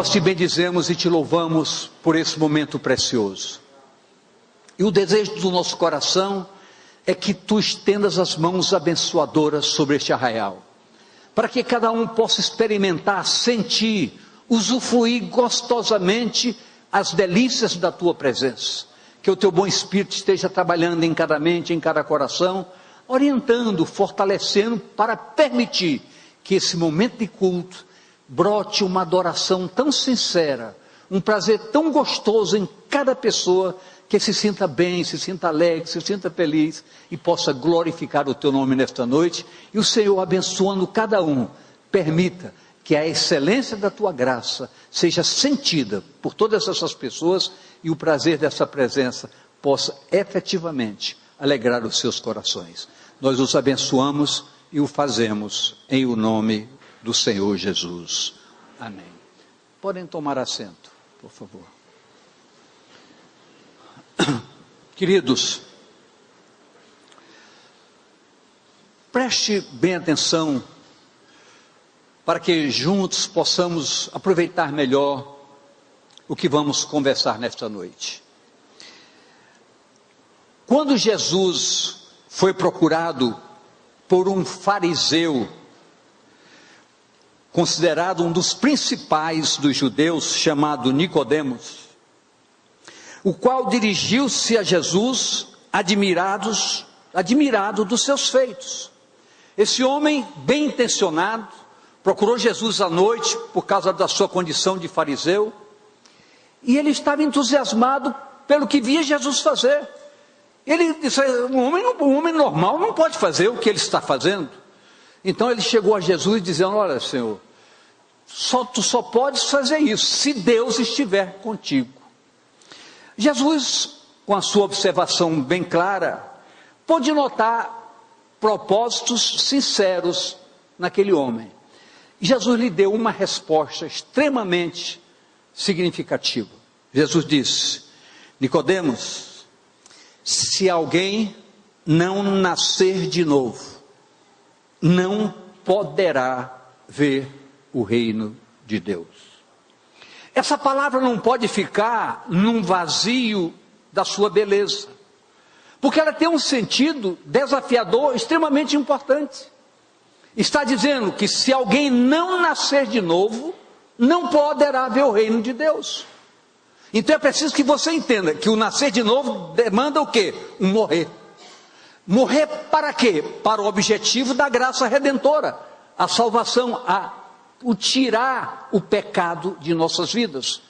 nós te bendizemos e te louvamos por esse momento precioso. E o desejo do nosso coração é que tu estendas as mãos abençoadoras sobre este arraial, para que cada um possa experimentar, sentir, usufruir gostosamente as delícias da tua presença. Que o teu bom Espírito esteja trabalhando em cada mente, em cada coração, orientando, fortalecendo, para permitir que esse momento de culto brote uma adoração tão sincera, um prazer tão gostoso em cada pessoa, que se sinta bem, se sinta alegre, se sinta feliz e possa glorificar o teu nome nesta noite. E o Senhor, abençoando cada um, permita que a excelência da tua graça seja sentida por todas essas pessoas e o prazer dessa presença possa efetivamente alegrar os seus corações. Nós os abençoamos e o fazemos em o nome do Senhor Jesus. Amém. Podem tomar assento, por favor. Queridos, preste bem atenção para que juntos possamos aproveitar melhor o que vamos conversar nesta noite. Quando Jesus foi procurado por um fariseu, considerado um dos principais dos judeus, chamado Nicodemos, o qual dirigiu-se a Jesus admirado dos seus feitos. Esse homem bem intencionado procurou Jesus à noite por causa da sua condição de fariseu, e ele estava entusiasmado pelo que via Jesus fazer. Ele disse: um homem normal não pode fazer o que ele está fazendo. Então ele chegou a Jesus dizendo: olha, Senhor, tu só podes fazer isso se Deus estiver contigo. Jesus, com a sua observação bem clara, pôde notar propósitos sinceros naquele homem. Jesus lhe deu uma resposta extremamente significativa. Jesus disse: Nicodemos, se alguém não nascer de novo, não poderá ver o reino de Deus. Essa palavra não pode ficar num vazio da sua beleza, porque ela tem um sentido desafiador, extremamente importante. Está dizendo que se alguém não nascer de novo, não poderá ver o reino de Deus. Então é preciso que você entenda que o nascer de novo demanda o quê? Um morrer. Morrer para quê? Para o objetivo da graça redentora, a salvação, o tirar o pecado de nossas vidas.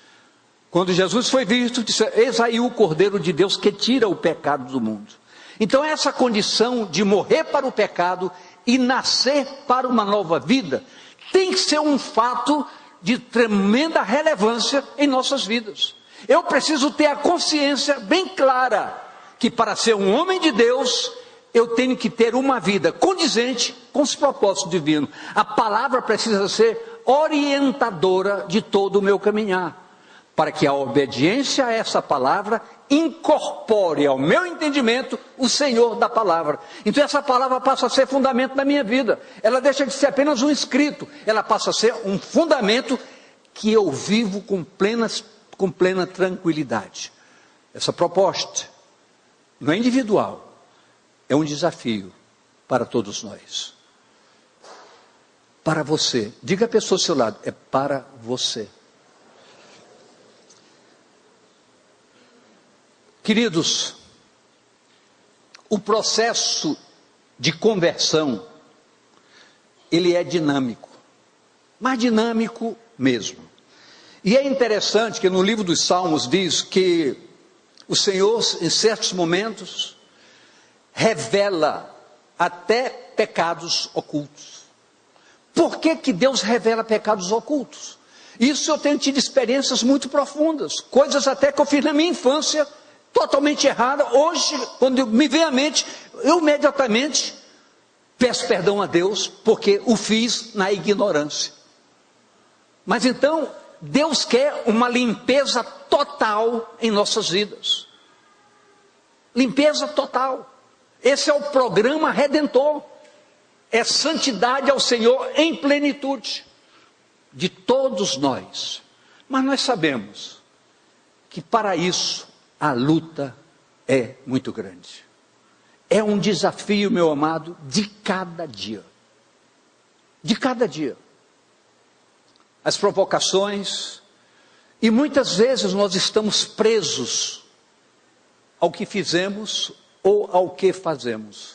Quando Jesus foi visto, disse: eis aí o Cordeiro de Deus que tira o pecado do mundo. Então essa condição de morrer para o pecado e nascer para uma nova vida, tem que ser um fato de tremenda relevância em nossas vidas. Eu preciso ter a consciência bem clara, que para ser um homem de Deus, eu tenho que ter uma vida condizente com os propósitos divinos. A palavra precisa ser orientadora de todo o meu caminhar, para que a obediência a essa palavra incorpore ao meu entendimento o Senhor da palavra. Então essa palavra passa a ser fundamento da minha vida. Ela deixa de ser apenas um escrito, ela passa a ser um fundamento que eu vivo com plena tranquilidade. Essa proposta não é individual, é um desafio para todos nós. Para você, diga a pessoa ao seu lado: é para você. Queridos, o processo de conversão, ele é dinâmico, mas dinâmico mesmo. E é interessante que no livro dos Salmos diz que o Senhor, em certos momentos, revela até pecados ocultos. Por que que Deus revela pecados ocultos? Isso eu tenho tido experiências muito profundas, coisas até que eu fiz na minha infância, totalmente errada. Hoje, quando me vem à mente, eu imediatamente peço perdão a Deus, porque o fiz na ignorância. Mas então, Deus quer uma limpeza total em nossas vidas. Limpeza total. Esse é o programa redentor. É santidade ao Senhor em plenitude. De todos nós Mas nós sabemos que para isso a luta é muito grande. É um desafio, meu amado, de cada dia. De cada dia. As provocações, e muitas vezes nós estamos presos ao que fizemos ou ao que fazemos.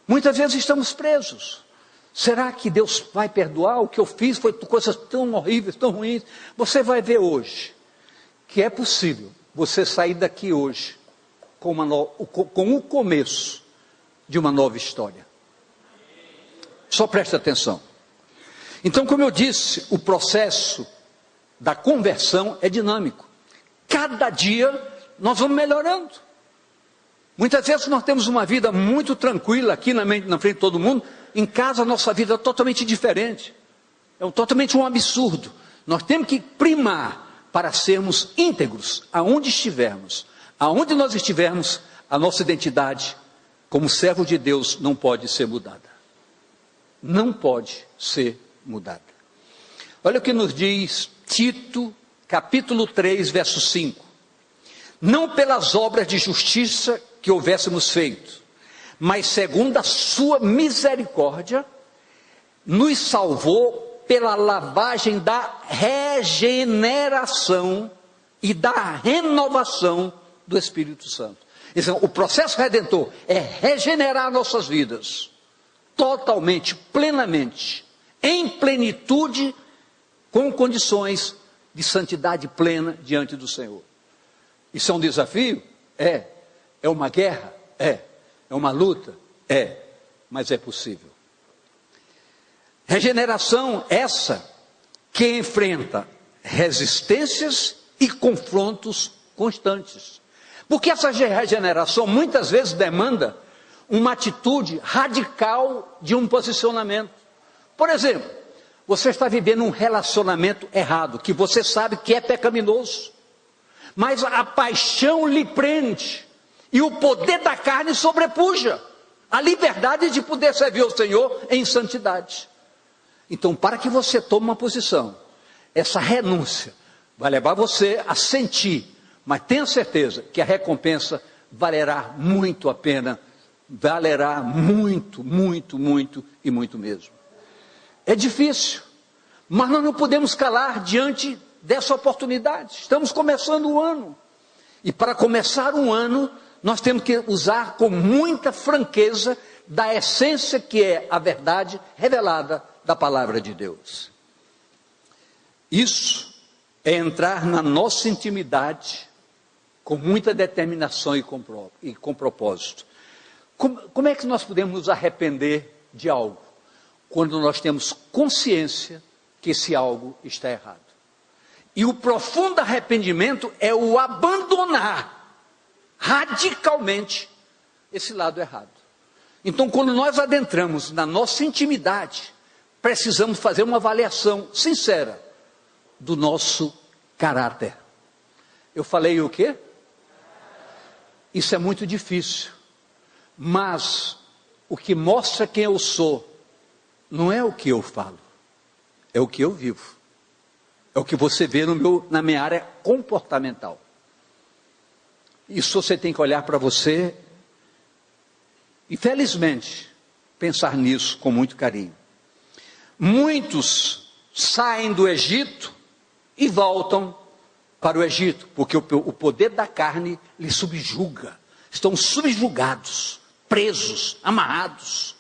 Muitas vezes estamos presos. Será que Deus vai perdoar? O que eu fiz foi coisas tão horríveis, tão ruins. Você vai ver hoje que é possível você sair daqui hoje com o começo de uma nova história. Só preste atenção. Então, como eu disse, o processo da conversão é dinâmico. Cada dia nós vamos melhorando. Muitas vezes nós temos uma vida muito tranquila aqui na frente de todo mundo. Em casa a nossa vida é totalmente diferente. É totalmente um absurdo. Nós temos que primar para sermos íntegros aonde estivermos. Aonde nós estivermos, a nossa identidade como servo de Deus não pode ser mudada. Não pode ser mudada. Olha o que nos diz Tito, capítulo 3, verso 5. Não pelas obras de justiça que houvéssemos feito, mas segundo a sua misericórdia, nos salvou pela lavagem da regeneração e da renovação do Espírito Santo. Então, o processo redentor é regenerar nossas vidas, totalmente, plenamente, em plenitude, com condições de santidade plena diante do Senhor. Isso é um desafio? É uma guerra? É uma luta? Mas é possível. Regeneração essa que enfrenta resistências e confrontos constantes. Porque essa regeneração muitas vezes demanda uma atitude radical de um posicionamento. Por exemplo, você está vivendo um relacionamento errado, que você sabe que é pecaminoso, mas a paixão lhe prende, e o poder da carne sobrepuja a liberdade de poder servir ao Senhor em santidade. Então, para que você tome uma posição, essa renúncia vai levar você a sentir, mas tenha certeza que a recompensa valerá muito a pena, valerá muito, muito, muito e muito mesmo. É difícil, mas nós não podemos calar diante dessa oportunidade. Estamos começando o ano, e para começar um ano, nós temos que usar com muita franqueza da essência que é a verdade revelada da palavra de Deus. Isso é entrar na nossa intimidade com muita determinação e com propósito. Como é que nós podemos nos arrepender de algo? Quando nós temos consciência que esse algo está errado. E o profundo arrependimento é o abandonar radicalmente esse lado errado. Então, quando nós adentramos na nossa intimidade, precisamos fazer uma avaliação sincera do nosso caráter. Eu falei o quê? Isso é muito difícil, mas o que mostra quem eu sou não é o que eu falo, é o que eu vivo, é o que você vê na minha área comportamental. Isso você tem que olhar para você e, felizmente, pensar nisso com muito carinho. Muitos saem do Egito e voltam para o Egito, porque o poder da carne lhes subjuga, estão subjugados, presos, amarrados.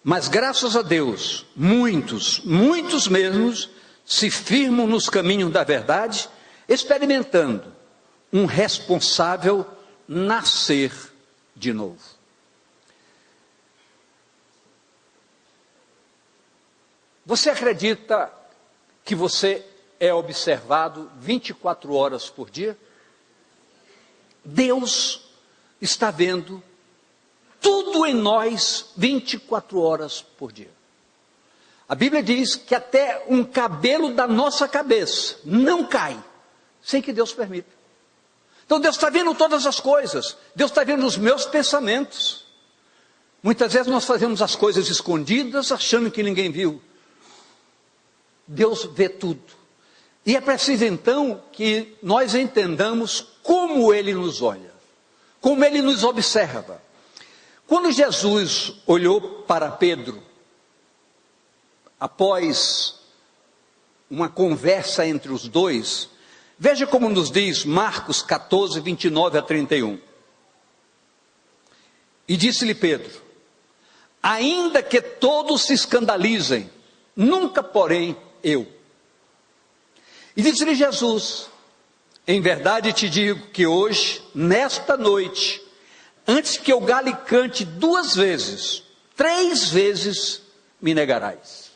Mas graças a Deus, muitos mesmos, se firmam nos caminhos da verdade, experimentando um responsável nascer de novo. Você acredita que você é observado 24 horas por dia? Deus está vendo tudo em nós 24 horas por dia. A Bíblia diz que até um cabelo da nossa cabeça não cai sem que Deus permita. Então Deus está vendo todas as coisas. Deus está vendo os meus pensamentos. Muitas vezes nós fazemos as coisas escondidas achando que ninguém viu. Deus vê tudo. E é preciso então que nós entendamos como Ele nos olha, como Ele nos observa. Quando Jesus olhou para Pedro, após uma conversa entre os dois, veja como nos diz Marcos 14, 29 a 31. E disse-lhe Pedro: ainda que todos se escandalizem, nunca porém eu. E disse-lhe Jesus: em verdade te digo que hoje, nesta noite, antes que eu gale cante 2 vezes, 3 vezes me negarás.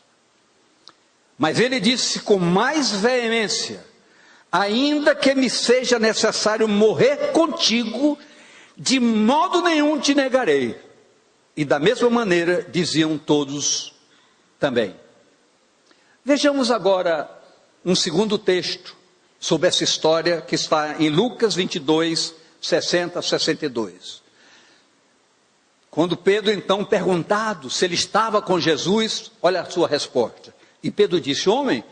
Mas ele disse com mais veemência: ainda que me seja necessário morrer contigo, de modo nenhum te negarei. E da mesma maneira diziam todos também. Vejamos agora um segundo texto sobre essa história que está em Lucas 22, 60 a 62. Quando Pedro então perguntado se ele estava com Jesus, olha a sua resposta. E Pedro disse: homem,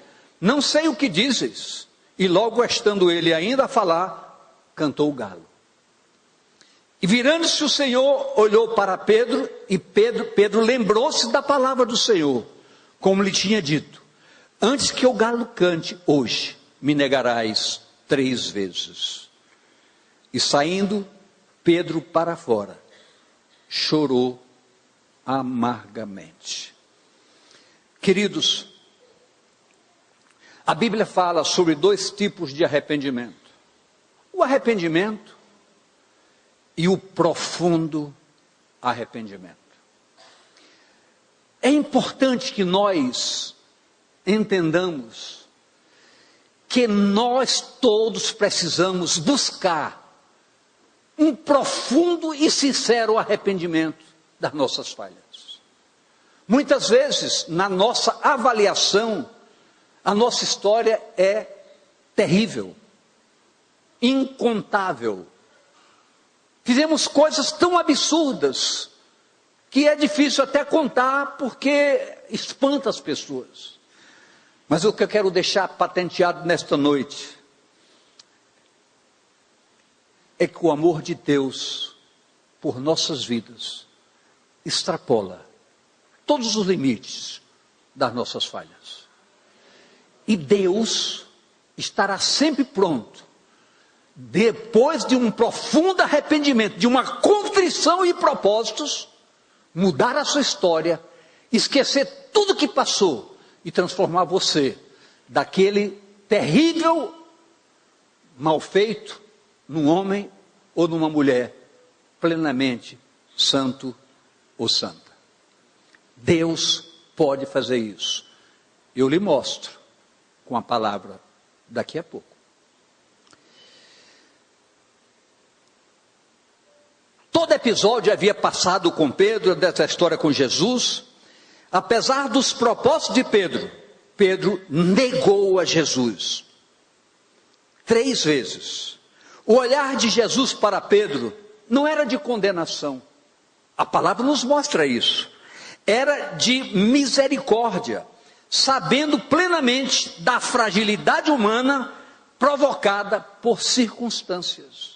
não sei o que dizes. E logo estando ele ainda a falar, cantou o galo. E virando-se o Senhor, olhou para Pedro, e Pedro lembrou-se da palavra do Senhor, como lhe tinha dito: antes que o galo cante hoje, me negarás 3 vezes. E saindo Pedro para fora, chorou amargamente. Queridos, a Bíblia fala sobre 2 tipos de arrependimento: o arrependimento e o profundo arrependimento. É importante que nós entendamos que nós todos precisamos buscar um profundo e sincero arrependimento das nossas falhas. Muitas vezes, na nossa avaliação, a nossa história é terrível, incontável. Fizemos coisas tão absurdas que é difícil até contar, porque espanta as pessoas. Mas o que eu quero deixar patenteado nesta noite é que o amor de Deus por nossas vidas extrapola todos os limites das nossas falhas. E Deus estará sempre pronto, depois de um profundo arrependimento, de uma contrição e propósitos, mudar a sua história, esquecer tudo que passou e transformar você daquele terrível mal feito num homem ou numa mulher plenamente santo ou santa. Deus pode fazer isso. Eu lhe mostro com a palavra daqui a pouco. Todo episódio havia passado com Pedro, dessa história com Jesus. Apesar dos propósitos de Pedro, Pedro negou a Jesus 3 vezes. O olhar de Jesus para Pedro não era de condenação. A palavra nos mostra isso. Era de misericórdia, sabendo plenamente da fragilidade humana provocada por circunstâncias.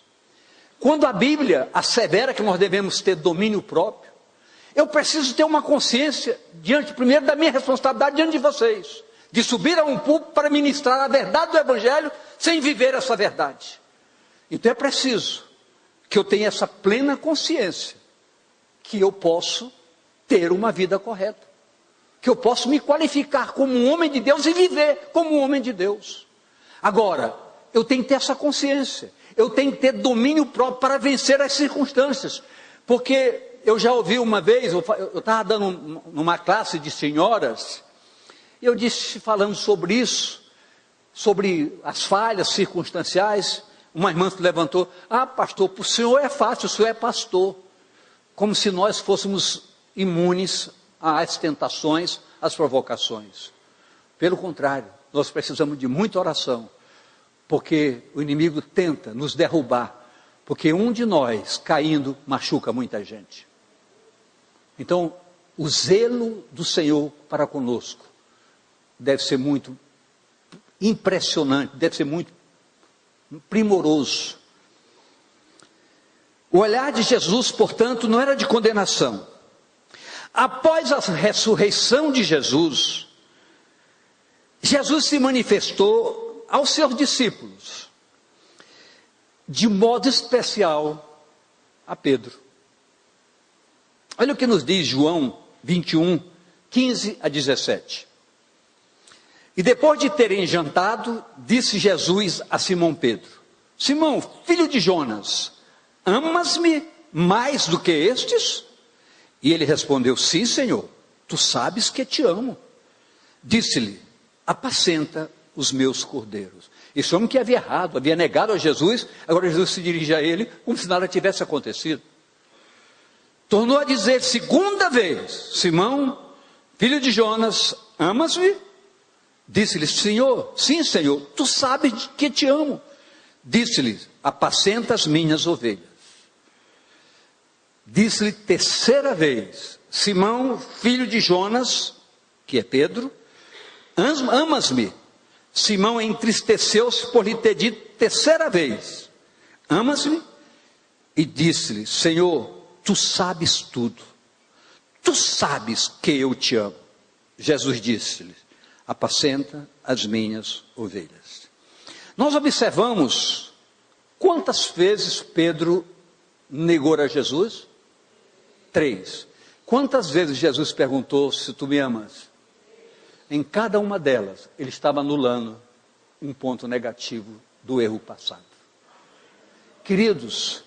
Quando a Bíblia assevera que nós devemos ter domínio próprio, eu preciso ter uma consciência diante, primeiro, da minha responsabilidade diante de vocês, de subir a um púlpito para ministrar a verdade do Evangelho sem viver essa verdade. Então é preciso que eu tenha essa plena consciência que eu posso ter uma vida correta, que eu posso me qualificar como um homem de Deus e viver como um homem de Deus. Agora, eu tenho que ter essa consciência, eu tenho que ter domínio próprio para vencer as circunstâncias, porque eu já ouvi uma vez, eu estava dando numa classe de senhoras, e eu disse, falando sobre isso, sobre as falhas circunstanciais, uma irmã se levantou: ah, pastor, para o senhor é fácil, o senhor é pastor, como se nós fôssemos imunes às tentações, às provocações. Pelo contrário, nós precisamos de muita oração, porque o inimigo tenta nos derrubar, porque um de nós caindo machuca muita gente. Então, o zelo do Senhor para conosco deve ser muito impressionante, deve ser muito primoroso. O olhar de Jesus, portanto, não era de condenação. Após a ressurreição de Jesus, Jesus se manifestou aos seus discípulos, de modo especial a Pedro. Olha o que nos diz João 21, 15 a 17. E depois de terem jantado, disse Jesus a Simão Pedro: Simão, filho de Jonas, amas-me mais do que estes? E ele respondeu: sim, Senhor, tu sabes que te amo. Disse-lhe: apacenta os meus cordeiros. Esse homem que havia errado, havia negado a Jesus, agora Jesus se dirige a ele como se nada tivesse acontecido. Tornou a dizer segunda vez: Simão, filho de Jonas, amas-me? Disse-lhe: Senhor, sim, Senhor, tu sabes que te amo. Disse-lhe: apacenta as minhas ovelhas. Disse-lhe terceira vez: Simão, filho de Jonas, que é Pedro, amas-me? Simão entristeceu-se por lhe ter dito terceira vez: amas-me? E disse-lhe: Senhor, tu sabes tudo, tu sabes que eu te amo. Jesus disse-lhe: apacenta as minhas ovelhas. Nós observamos quantas vezes Pedro negou a Jesus? 3. Quantas vezes Jesus perguntou: se tu me amas? Em cada uma delas, ele estava anulando um ponto negativo do erro passado. Queridos,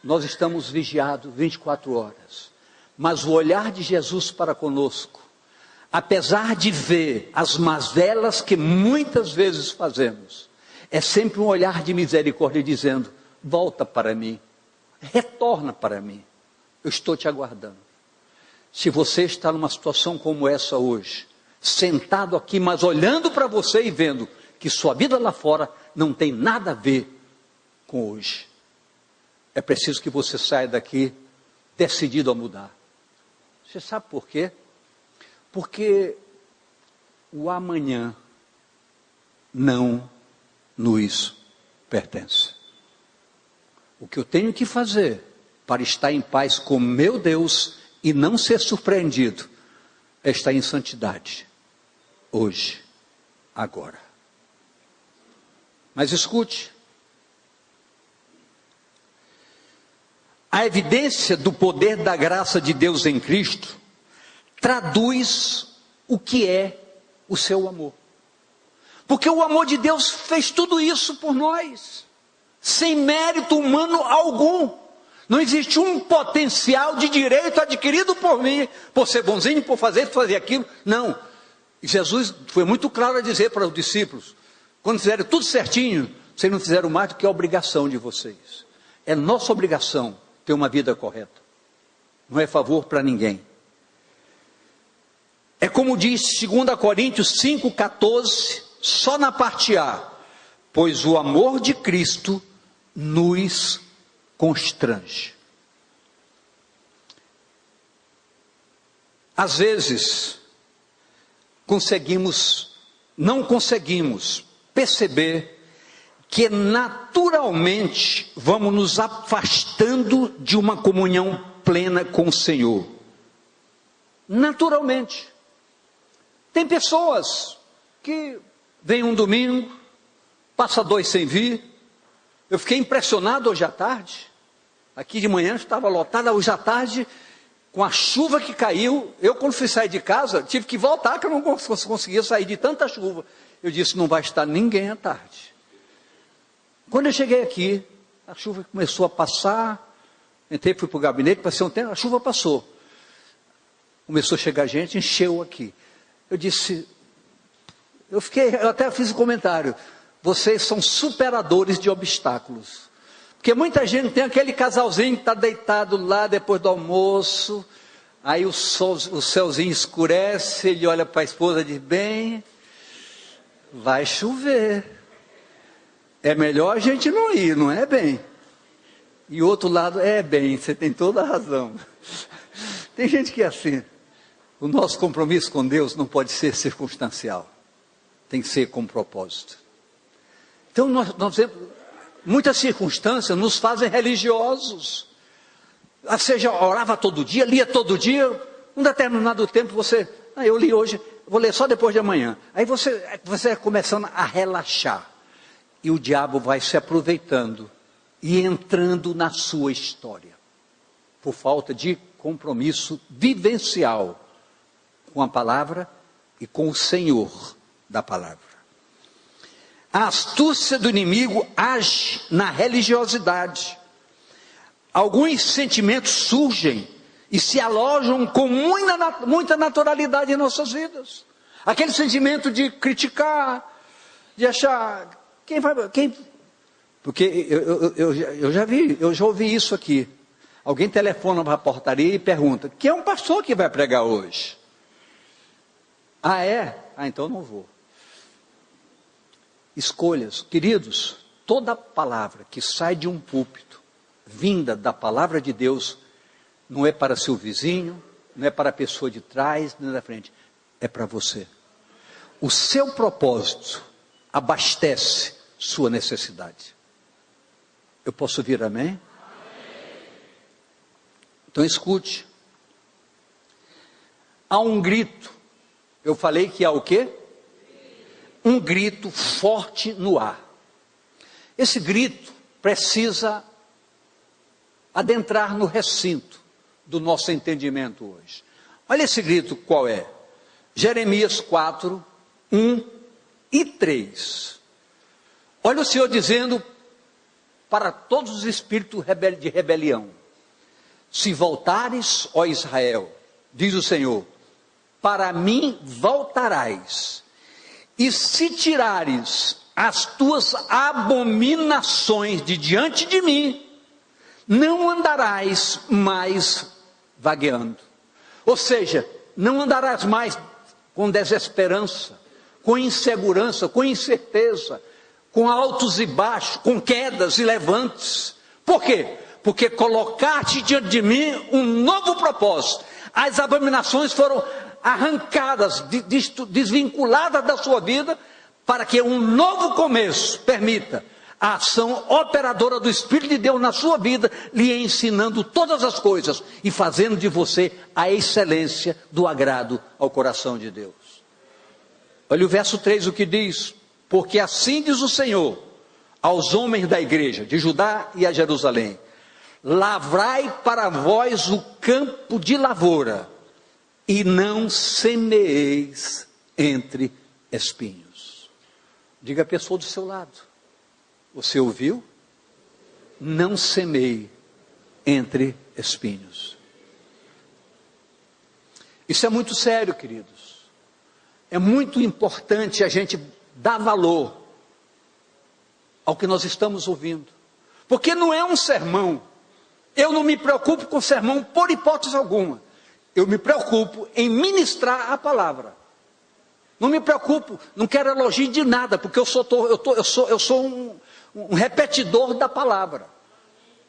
nós estamos vigiados 24 horas, mas o olhar de Jesus para conosco, apesar de ver as mazelas que muitas vezes fazemos, é sempre um olhar de misericórdia dizendo: volta para mim, retorna para mim, eu estou te aguardando. Se você está numa situação como essa hoje, sentado aqui, mas olhando para você e vendo que sua vida lá fora não tem nada a ver com hoje, é preciso que você saia daqui decidido a mudar. Você sabe por quê? Porque o amanhã não nos pertence. O que eu tenho que fazer para estar em paz com meu Deus e não ser surpreendido é estar em santidade, hoje, agora. Mas escute, a evidência do poder da graça de Deus em Cristo traduz o que é o seu amor. Porque o amor de Deus fez tudo isso por nós, sem mérito humano algum. Não existe um potencial de direito adquirido por mim, por ser bonzinho, por fazer aquilo. Não. E Jesus foi muito claro a dizer para os discípulos: quando fizerem tudo certinho, vocês não fizeram mais do que a obrigação de vocês. É nossa obrigação ter uma vida correta. Não é favor para ninguém. É como diz 2 Coríntios 5,14, só na parte A: pois o amor de Cristo nos constrange. Às vezes, não conseguimos perceber que naturalmente vamos nos afastando de uma comunhão plena com o Senhor. Naturalmente. Tem pessoas que vêm um domingo, passa 2 sem vir. Eu fiquei impressionado hoje à tarde. Aqui de manhã estava lotada, hoje à tarde, com a chuva que caiu. Eu, quando fui sair de casa, tive que voltar, que eu não conseguia sair de tanta chuva. Eu disse: não vai estar ninguém à tarde. Quando eu cheguei aqui, a chuva começou a passar. Entrei, fui para o gabinete, passei um tempo, a chuva passou. Começou a chegar gente, encheu aqui. Eu disse, eu até fiz um comentário: vocês são superadores de obstáculos. Porque muita gente tem aquele casalzinho que está deitado lá depois do almoço, aí o céuzinho escurece, ele olha para a esposa e diz: bem, vai chover, é melhor a gente não ir, não é, bem? E o outro lado: é, bem, você tem toda a razão. Tem gente que é assim. O nosso compromisso com Deus não pode ser circunstancial. tem que ser com propósito. Então, muitas circunstâncias nos fazem religiosos. Seja, orava todo dia, lia todo dia, um determinado tempo eu li hoje, vou ler só depois de amanhã. Aí você vai começando a relaxar. E o diabo vai se aproveitando e entrando na sua história. Por falta de compromisso vivencial com a palavra e com o Senhor da palavra. A astúcia do inimigo age na religiosidade. Alguns sentimentos surgem e se alojam com muita naturalidade em nossas vidas. Aquele sentimento de criticar, de achar, porque eu já ouvi isso aqui. Alguém telefona para a portaria e pergunta, quem é um pastor que vai pregar hoje? Ah, é? Ah, então não vou. Escolhas. Queridos, toda palavra que sai de um púlpito, vinda da palavra de Deus, não é para seu vizinho, não é para a pessoa de trás, nem da frente, é para você. O seu propósito abastece sua necessidade. Eu posso ouvir amém? Então escute. Há um grito. Eu falei que há o quê? Um grito forte no ar. Esse grito precisa adentrar no recinto do nosso entendimento hoje. Olha esse grito qual é? Jeremias 4, 1 e 3. Olha o Senhor dizendo para todos os espíritos de rebelião: se voltares, ó Israel, diz o Senhor, para mim voltarás, e se tirares as tuas abominações de diante de mim, não andarás mais vagueando. Ou seja, não andarás mais com desesperança, com insegurança, com incerteza, com altos e baixos, com quedas e levantes. Por quê? Porque colocaste diante de mim um novo propósito. As abominações foram arrancadas, desvinculadas da sua vida, para que um novo começo permita a ação operadora do Espírito de Deus na sua vida, lhe ensinando todas as coisas e fazendo de você a excelência do agrado ao coração de Deus. Olha o verso 3, o que diz: porque assim diz o Senhor aos homens da igreja de Judá e a Jerusalém: lavrai para vós o campo de lavoura, e não semeeis entre espinhos. Diga a pessoa do seu lado: você ouviu? Não semeie entre espinhos. Isso é muito sério, queridos. É muito importante a gente dar valor ao que nós estamos ouvindo. Porque não é um sermão. Eu não me preocupo com sermão por hipótese alguma. Eu me preocupo em ministrar a palavra. Não me preocupo, não quero elogio de nada, porque eu sou um repetidor da palavra.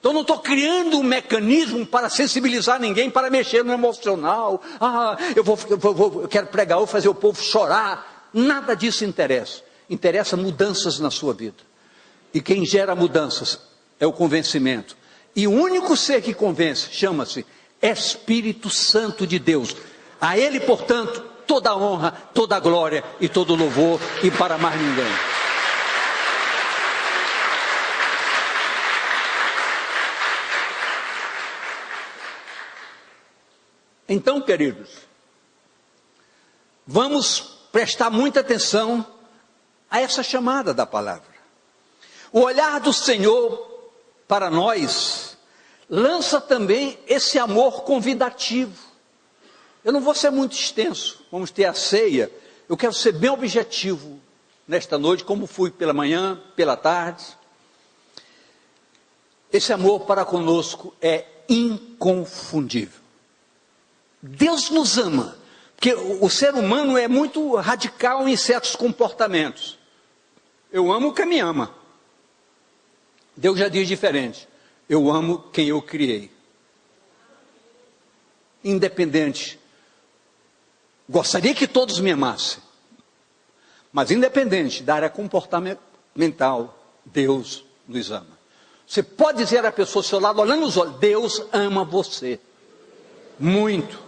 Então não estou criando um mecanismo para sensibilizar ninguém, para mexer no emocional. Eu quero pregar ou fazer o povo chorar. Nada disso interessa. Interessa mudanças na sua vida. E quem gera mudanças é o convencimento. E o único ser que convence chama-se Espírito Santo de Deus. A Ele, portanto, toda a honra, toda a glória e todo o louvor, e para mais ninguém. Então, queridos, vamos prestar muita atenção a essa chamada da palavra. O olhar do Senhor para nós lança também esse amor convidativo. Eu não vou ser muito extenso, vamos ter a ceia. Eu quero ser bem objetivo nesta noite, como fui pela manhã, pela tarde. Esse amor para conosco é inconfundível. Deus nos ama, porque o ser humano é muito radical em certos comportamentos. Eu amo quem me ama. Deus já diz diferente: eu amo quem eu criei. Independente. Gostaria que todos me amassem, Mas independente da área comportamental, Deus nos ama. Você pode dizer à pessoa ao seu lado, olhando nos olhos, Deus ama você. Muito.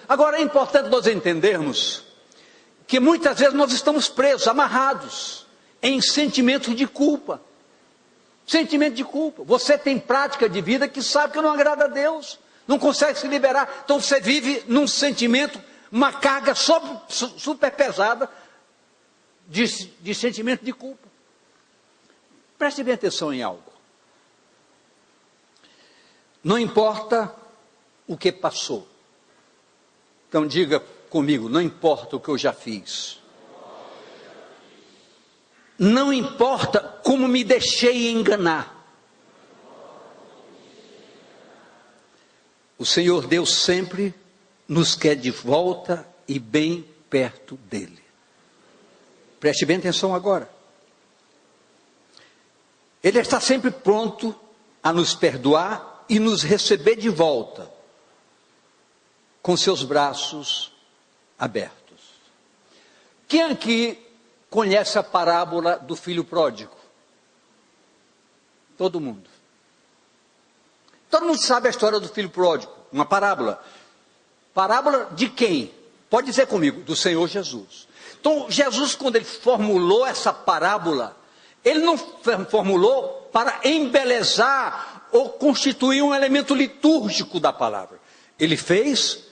Agora é importante nós entendermos que muitas vezes nós estamos presos, amarrados em sentimentos de culpa. Sentimento de culpa. Você tem prática de vida que sabe que não agrada a Deus, não consegue se liberar. Então você vive num sentimento, uma carga super pesada de sentimento de culpa. Preste bem atenção em algo. Não importa o que passou. Então diga comigo, não importa o que eu já fiz. Não importa como me deixei enganar. O Senhor Deus sempre nos quer de volta e bem perto dele. Preste bem atenção agora. Ele está sempre pronto a nos perdoar e nos receber de volta, com seus braços abertos. Quem aqui conhece a parábola do filho pródigo? Todo mundo. Todo mundo sabe a história do filho pródigo, uma parábola. Parábola de quem? Pode dizer comigo, do Senhor Jesus. Então, Jesus, quando ele formulou essa parábola, ele não formulou para embelezar ou constituir um elemento litúrgico da palavra. Ele fez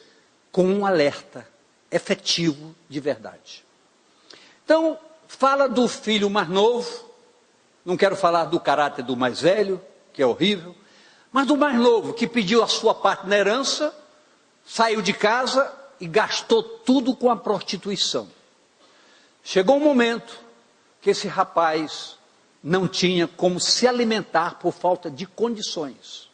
com um alerta efetivo de verdade. Então, fala do filho mais novo, não quero falar do caráter do mais velho, que é horrível, mas do mais novo, que pediu a sua parte na herança, saiu de casa e gastou tudo com a prostituição. Chegou um momento que esse rapaz não tinha como se alimentar por falta de condições.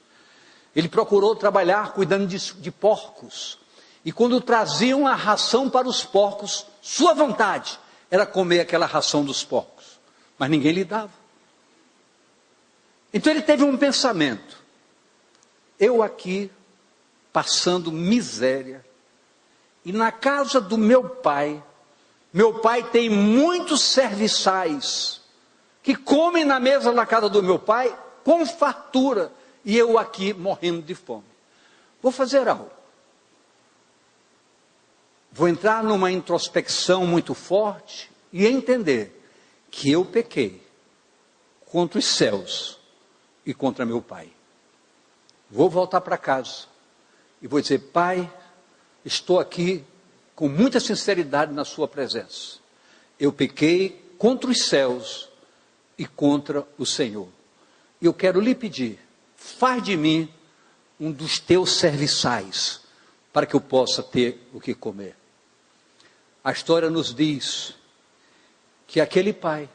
Ele procurou trabalhar cuidando de porcos. E quando traziam a ração para os porcos, sua vontade era comer aquela ração dos porcos. Mas ninguém lhe dava. Então ele teve um pensamento. Eu aqui, passando miséria, e na casa do meu pai tem muitos serviçais, que comem na mesa da casa do meu pai, com fartura, e eu aqui morrendo de fome. Vou fazer algo. Vou entrar numa introspecção muito forte, e entender que eu pequei, contra os céus, e contra meu pai. Vou voltar para casa, e vou dizer, pai, estou aqui com muita sinceridade na sua presença. Eu pequei contra os céus e contra o Senhor. E eu quero lhe pedir, faz de mim um dos teus serviçais, para que eu possa ter o que comer. A história nos diz que aquele pai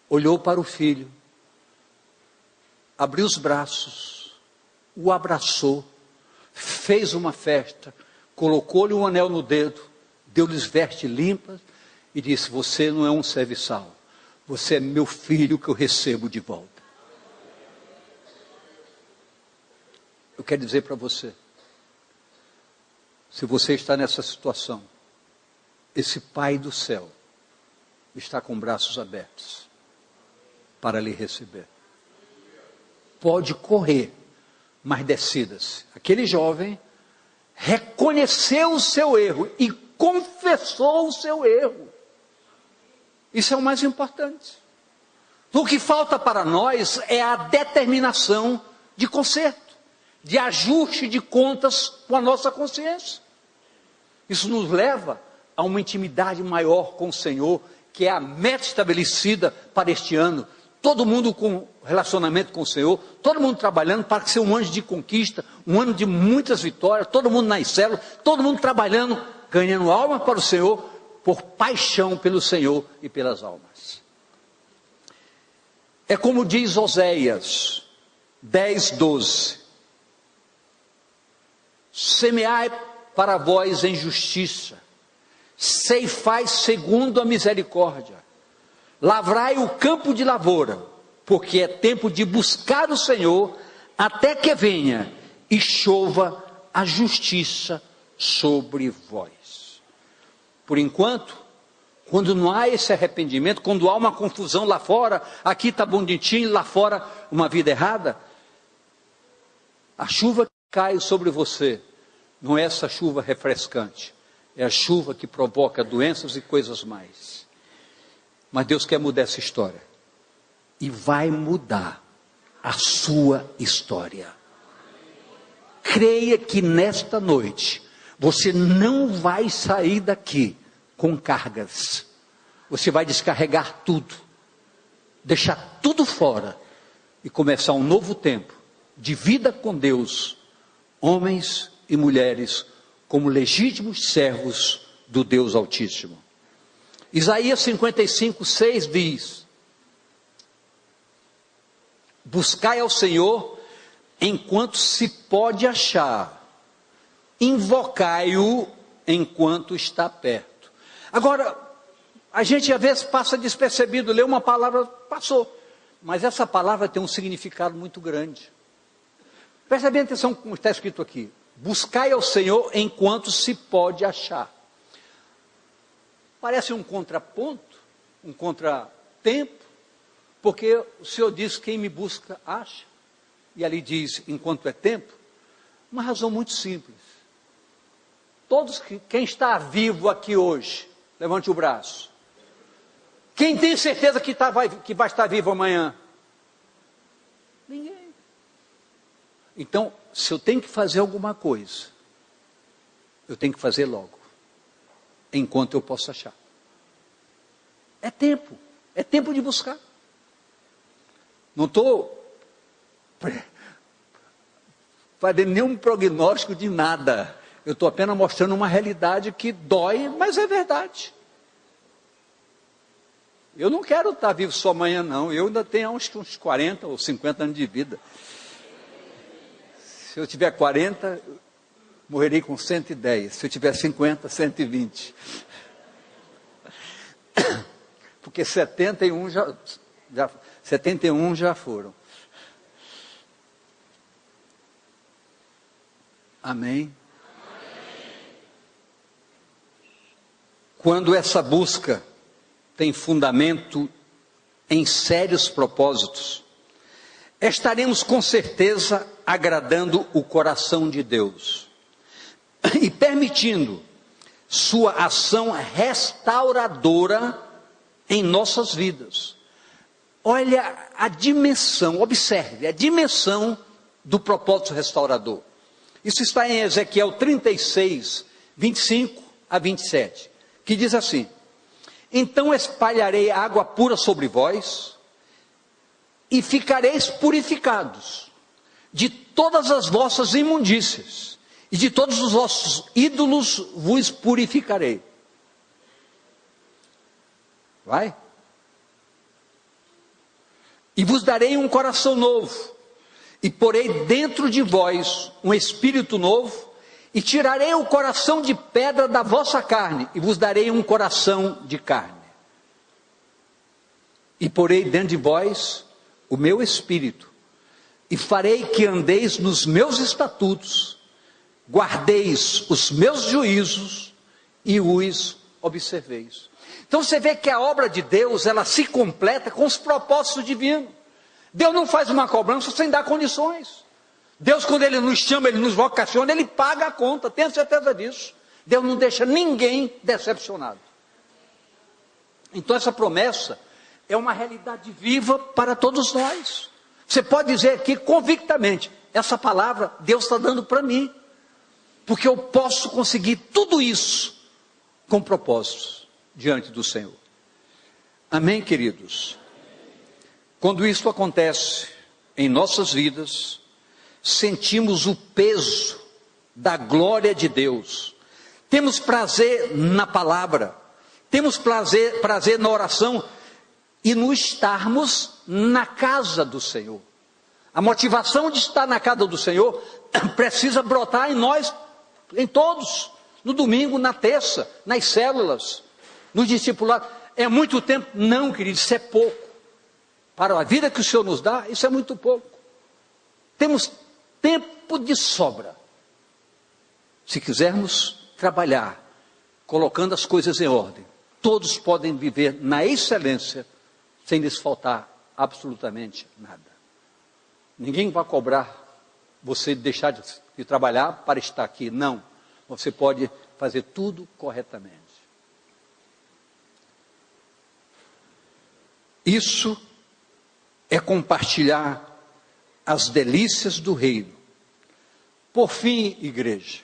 olhou para o filho, abriu os braços, o abraçou, fez uma festa, colocou-lhe um anel no dedo, deu-lhes vestes limpas e disse, você não é um serviçal, você é meu filho que eu recebo de volta. Eu quero dizer para você, se você está nessa situação, esse Pai do céu está com braços abertos para lhe receber. Pode correr, mas decida-se. Aquele jovem reconheceu o seu erro e confessou o seu erro. Isso é o mais importante. O que falta para nós é a determinação de conserto, de ajuste de contas com a nossa consciência. Isso nos leva a uma intimidade maior com o Senhor, que é a meta estabelecida para este ano. Todo mundo com relacionamento com o Senhor, todo mundo trabalhando para ser um ano de conquista, um ano de muitas vitórias, todo mundo nas células, todo mundo trabalhando, ganhando alma para o Senhor, por paixão pelo Senhor e pelas almas. É como diz Oséias 10:12, semeai para vós em justiça, ceifai segundo a misericórdia, lavrai o campo de lavoura, porque é tempo de buscar o Senhor, até que venha e chova a justiça sobre vós. Por enquanto, quando não há esse arrependimento, quando há uma confusão lá fora, aqui está bonitinho, lá fora uma vida errada, a chuva que cai sobre você, não é essa chuva refrescante, é a chuva que provoca doenças e coisas mais. Mas Deus quer mudar essa história, e vai mudar a sua história. Creia que nesta noite, você não vai sair daqui com cargas. Você vai descarregar tudo, deixar tudo fora e começar um novo tempo de vida com Deus, homens e mulheres como legítimos servos do Deus Altíssimo. Isaías 55:6 diz: buscai ao Senhor enquanto se pode achar, invocai-o enquanto está perto. Agora, a gente às vezes passa despercebido, lê uma palavra, passou, mas essa palavra tem um significado muito grande. Preste bem atenção como está escrito aqui: buscai ao Senhor enquanto se pode achar. Parece um contraponto, um contratempo, porque o Senhor diz: quem me busca, acha. E ali diz: enquanto é tempo. Uma razão muito simples. Quem está vivo aqui hoje, levante o braço. Quem tem certeza que vai estar vivo amanhã? Ninguém. Então, se eu tenho que fazer alguma coisa, eu tenho que fazer logo, enquanto eu posso achar. É tempo de buscar. Não estou fazendo nenhum prognóstico de nada. Eu estou apenas mostrando uma realidade que dói, mas é verdade. Eu não quero estar vivo só amanhã, não. Eu ainda tenho uns 40 ou 50 anos de vida. Se eu tiver 40, morrerei com 110. Se eu tiver 50, 120. Porque 71 já foram. Amém? Quando essa busca tem fundamento em sérios propósitos, estaremos com certeza agradando o coração de Deus e permitindo sua ação restauradora em nossas vidas. Olha a dimensão, observe a dimensão do propósito restaurador. Isso está em Ezequiel 36, 25 a 27, que diz assim: então espalharei água pura sobre vós, e ficareis purificados de todas as vossas imundícias, e de todos os vossos ídolos vos purificarei. Vai? E vos darei um coração novo, e porei dentro de vós um espírito novo, e tirarei o coração de pedra da vossa carne, e vos darei um coração de carne. E porei dentro de vós o meu espírito, e farei que andeis nos meus estatutos, guardeis os meus juízos, e os observeis. Então você vê que a obra de Deus, ela se completa com os propósitos divinos. Deus não faz uma cobrança sem dar condições. Deus, quando Ele nos chama, Ele nos vocaciona, Ele paga a conta, tenha certeza disso. Deus não deixa ninguém decepcionado. Então essa promessa é uma realidade viva para todos nós. Você pode dizer aqui convictamente: essa palavra Deus está dando para mim, porque eu posso conseguir tudo isso com propósitos diante do Senhor. Amém, queridos? Quando isso acontece em nossas vidas, sentimos o peso da glória de Deus, temos prazer na palavra, temos prazer na oração e no estarmos na casa do Senhor. A motivação de estar na casa do Senhor precisa brotar em nós, em todos, no domingo, na terça, nas células, no discipulado. É muito tempo? Não, querido, isso é pouco. Para a vida que o Senhor nos dá, isso é muito pouco. Temos tempo de sobra, se quisermos trabalhar, colocando as coisas em ordem, todos podem viver na excelência, sem lhes faltar absolutamente nada. Ninguém vai cobrar você deixar de trabalhar para estar aqui, não. Você pode fazer tudo corretamente. Isso é compartilhar as delícias do reino. Por fim, igreja,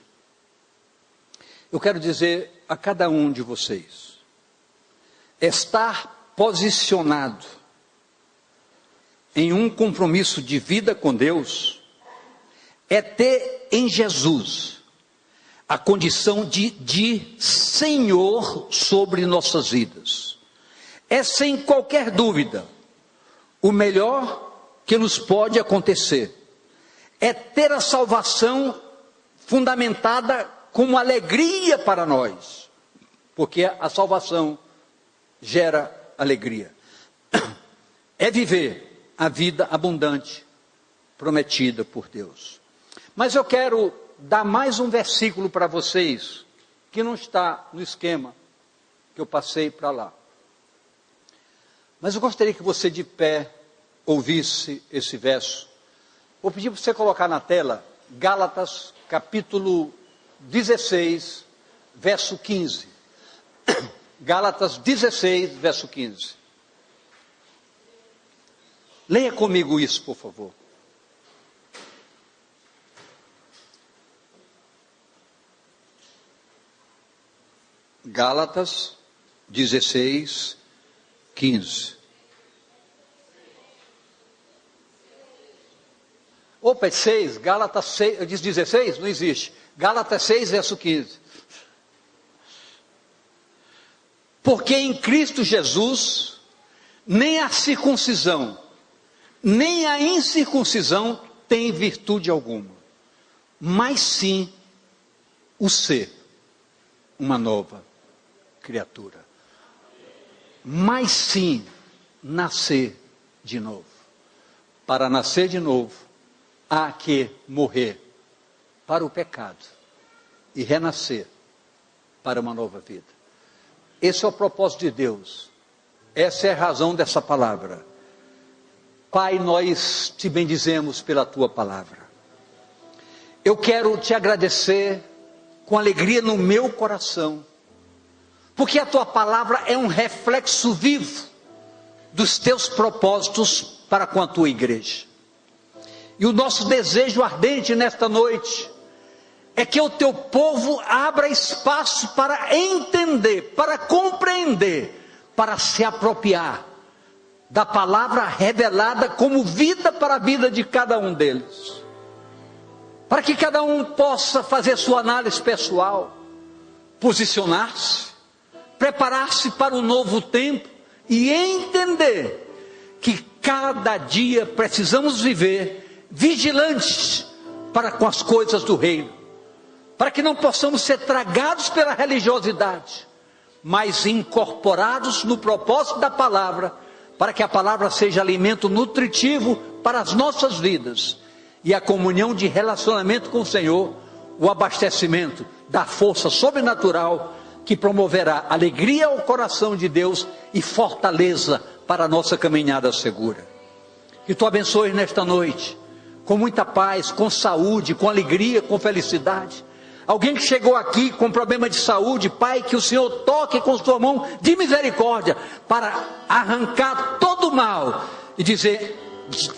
eu quero dizer a cada um de vocês, estar posicionado em um compromisso de vida com Deus é ter em Jesus a condição de Senhor sobre nossas vidas. É sem qualquer dúvida o melhor que nos pode acontecer. É ter a salvação fundamentada como alegria para nós, porque a salvação gera alegria. É viver a vida abundante prometida por Deus. Mas eu quero dar mais um versículo para vocês, que não está no esquema que eu passei para lá. Mas eu gostaria que você de pé ouvisse esse verso. Vou pedir para você colocar na tela, Gálatas capítulo 16, verso 15. Gálatas 16, verso 15. Leia comigo isso, por favor. Gálatas 16, 15. Opa, é 6, Gálatas 6, eu disse 16? Não existe. Gálatas 6, verso 15. Porque em Cristo Jesus, nem a circuncisão, nem a incircuncisão tem virtude alguma, mas sim o ser uma nova criatura. Mas sim nascer de novo. Para nascer de novo, há que morrer para o pecado e renascer para uma nova vida. Esse é o propósito de Deus. Essa é a razão dessa palavra. Pai, nós te bendizemos pela tua palavra. Eu quero te agradecer com alegria no meu coração, porque a tua palavra é um reflexo vivo dos teus propósitos para com a tua igreja. E o nosso desejo ardente nesta noite é que o teu povo abra espaço para entender, para compreender, para se apropriar da palavra revelada como vida para a vida de cada um deles. Para que cada um possa fazer sua análise pessoal, posicionar-se, preparar-se para um novo tempo e entender que cada dia precisamos viver vigilantes para com as coisas do reino, para que não possamos ser tragados pela religiosidade, mas incorporados no propósito da palavra, para que a palavra seja alimento nutritivo para as nossas vidas, e a comunhão de relacionamento com o Senhor, o abastecimento da força sobrenatural, que promoverá alegria ao coração de Deus e fortaleza para a nossa caminhada segura. Que tu abençoes nesta noite, com muita paz, com saúde, com alegria, com felicidade. Alguém que chegou aqui com problema de saúde, Pai, que o Senhor toque com sua mão de misericórdia, para arrancar todo o mal, e dizer: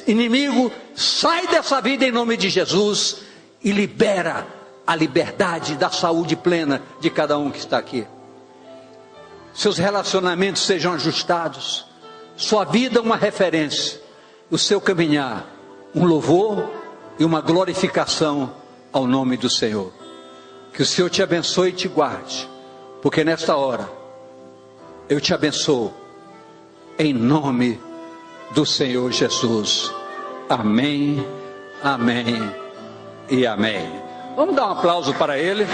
inimigo, sai dessa vida em nome de Jesus, e libera a liberdade da saúde plena de cada um que está aqui. Seus relacionamentos sejam ajustados, sua vida uma referência, o seu caminhar um louvor e uma glorificação ao nome do Senhor. Que o Senhor te abençoe e te guarde, porque nesta hora eu te abençoo em nome do Senhor Jesus. Amém, amém e amém. Vamos dar um aplauso para ele.